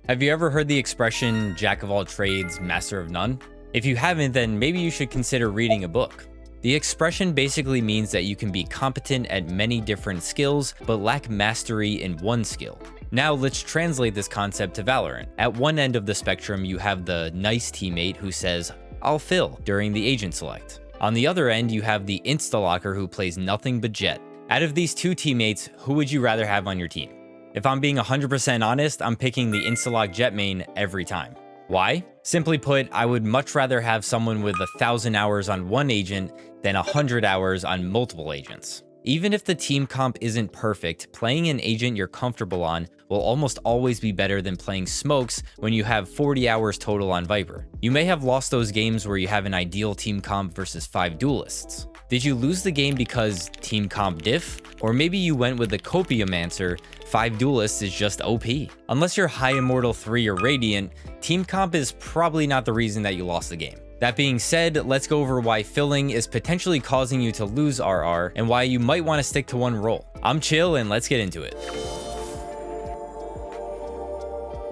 Have you ever heard the expression, jack of all trades, master of none? If you haven't, then maybe you should consider reading a book. The expression basically means that you can be competent at many different skills, but lack mastery in one skill. Now let's translate this concept to Valorant. At one end of the spectrum, you have the nice teammate who says, "I'll fill" during the agent select. On the other end, you have the insta-locker who plays nothing but Jet. Out of these two teammates, who would you rather have on your team? If I'm being 100% honest, I'm picking the insta-lock Jet main every time. Why? Simply put, I would much rather have someone with 1,000 hours on one agent than 100 hours on multiple agents. Even if the team comp isn't perfect, playing an agent you're comfortable on will almost always be better than playing smokes when you have 40 hours total on Viper. You may have lost those games where you have an ideal team comp versus 5 duelists. Did you lose the game because team comp diff? Or maybe you went with the Copiomancer, 5 duelists is just OP. Unless you're High Immortal 3 or Radiant, team comp is probably not the reason that you lost the game. That being said, let's go over why filling is potentially causing you to lose RR and why you might want to stick to one role. I'm Chill and let's get into it.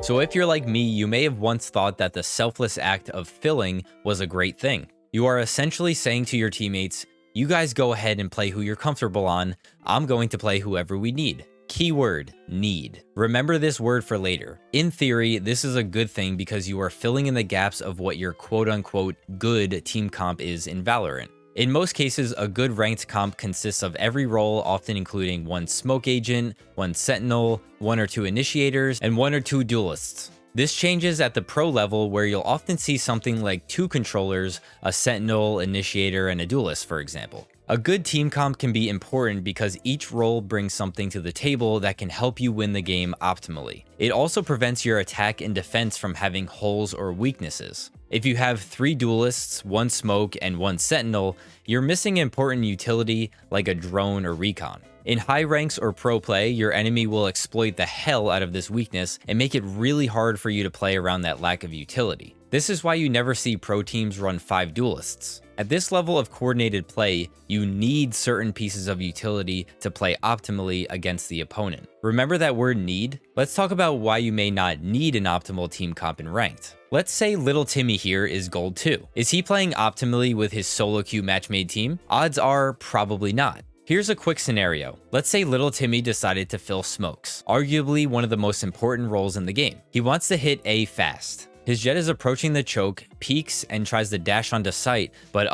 So if you're like me, you may have once thought that the selfless act of filling was a great thing. You are essentially saying to your teammates, you guys go ahead and play who you're comfortable on, I'm going to play whoever we need. Keyword, need. Remember this word for later. In theory, this is a good thing because you are filling in the gaps of what your quote-unquote good team comp is in Valorant. In most cases, a good ranked comp consists of every role, often including one smoke agent, one sentinel, 1 or 2 initiators, and 1 or 2 duelists. This changes at the pro level where you'll often see something like 2 controllers, a sentinel, initiator, and a duelist, for example. A good team comp can be important because each role brings something to the table that can help you win the game optimally. It also prevents your attack and defense from having holes or weaknesses. If you have 3 duelists, 1 smoke, and 1 sentinel, you're missing important utility like a drone or recon. In high ranks or pro play, your enemy will exploit the hell out of this weakness and make it really hard for you to play around that lack of utility. This is why you never see pro teams run 5 duelists. At this level of coordinated play, you need certain pieces of utility to play optimally against the opponent. Remember that word need? Let's talk about why you may not need an optimal team comp in ranked. Let's say Little Timmy here is gold 2. Is he playing optimally with his solo queue match-made team? Odds are probably not. Here's a quick scenario. Let's say Little Timmy decided to fill smokes, arguably one of the most important roles in the game. He wants to hit A fast. His Jet is approaching the choke, peeks, and tries to dash onto site, but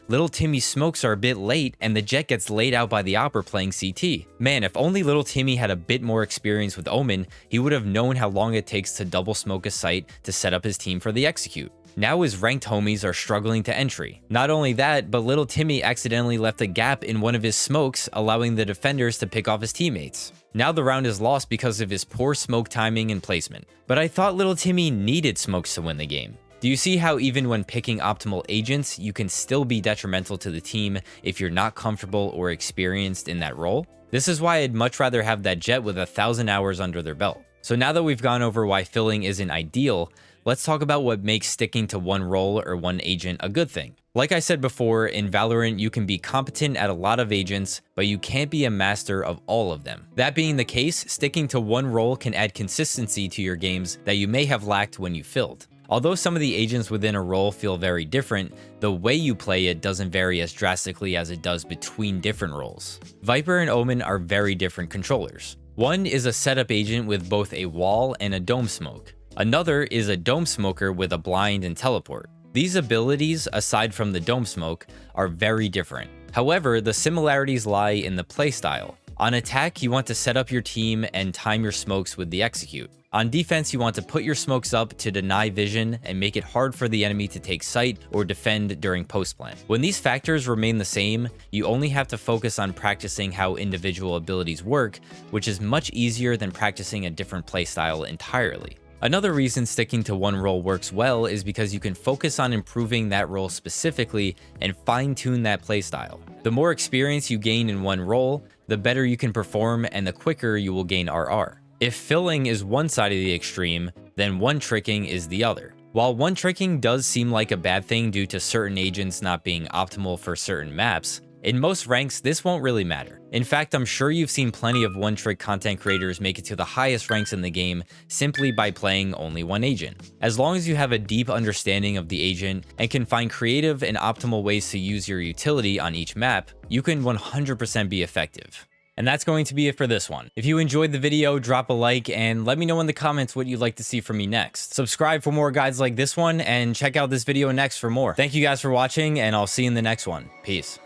Little Timmy's smokes are a bit late and the Jet gets laid out by the Opper playing CT. Man, if only Little Timmy had a bit more experience with Omen, he would have known how long it takes to double smoke a site to set up his team for the execute. Now his ranked homies are struggling to entry. Not only that, but Little Timmy accidentally left a gap in one of his smokes, allowing the defenders to pick off his teammates. Now the round is lost because of his poor smoke timing and placement. But I thought Little Timmy needed smokes to win the game. Do you see how even when picking optimal agents, you can still be detrimental to the team if you're not comfortable or experienced in that role? This is why I'd much rather have that Jet with 1,000 hours under their belt. So now that we've gone over why filling isn't ideal, let's talk about what makes sticking to one role or one agent a good thing. Like I said before, in Valorant, you can be competent at a lot of agents, but you can't be a master of all of them. That being the case, sticking to one role can add consistency to your games that you may have lacked when you filled. Although some of the agents within a role feel very different, the way you play it doesn't vary as drastically as it does between different roles. Viper and Omen are very different controllers. One is a setup agent with both a wall and a dome smoke. Another is a dome smoker with a blind and teleport. These abilities, aside from the dome smoke, are very different. However, the similarities lie in the playstyle. On attack, you want to set up your team and time your smokes with the execute. On defense, you want to put your smokes up to deny vision and make it hard for the enemy to take sight or defend during post-plant. When these factors remain the same, you only have to focus on practicing how individual abilities work, which is much easier than practicing a different playstyle entirely. Another reason sticking to one role works well is because you can focus on improving that role specifically and fine-tune that playstyle. The more experience you gain in one role, the better you can perform and the quicker you will gain RR. If filling is one side of the extreme, then one tricking is the other. While one tricking does seem like a bad thing due to certain agents not being optimal for certain maps, In most ranks, this won't really matter. In fact, I'm sure you've seen plenty of one-trick content creators make it to the highest ranks in the game simply by playing only one agent. As long as you have a deep understanding of the agent and can find creative and optimal ways to use your utility on each map, you can 100% be effective. And that's going to be it for this one. If you enjoyed the video, drop a like and let me know in the comments what you'd like to see from me next. Subscribe for more guides like this one and check out this video next for more. Thank you guys for watching and I'll see you in the next one. Peace.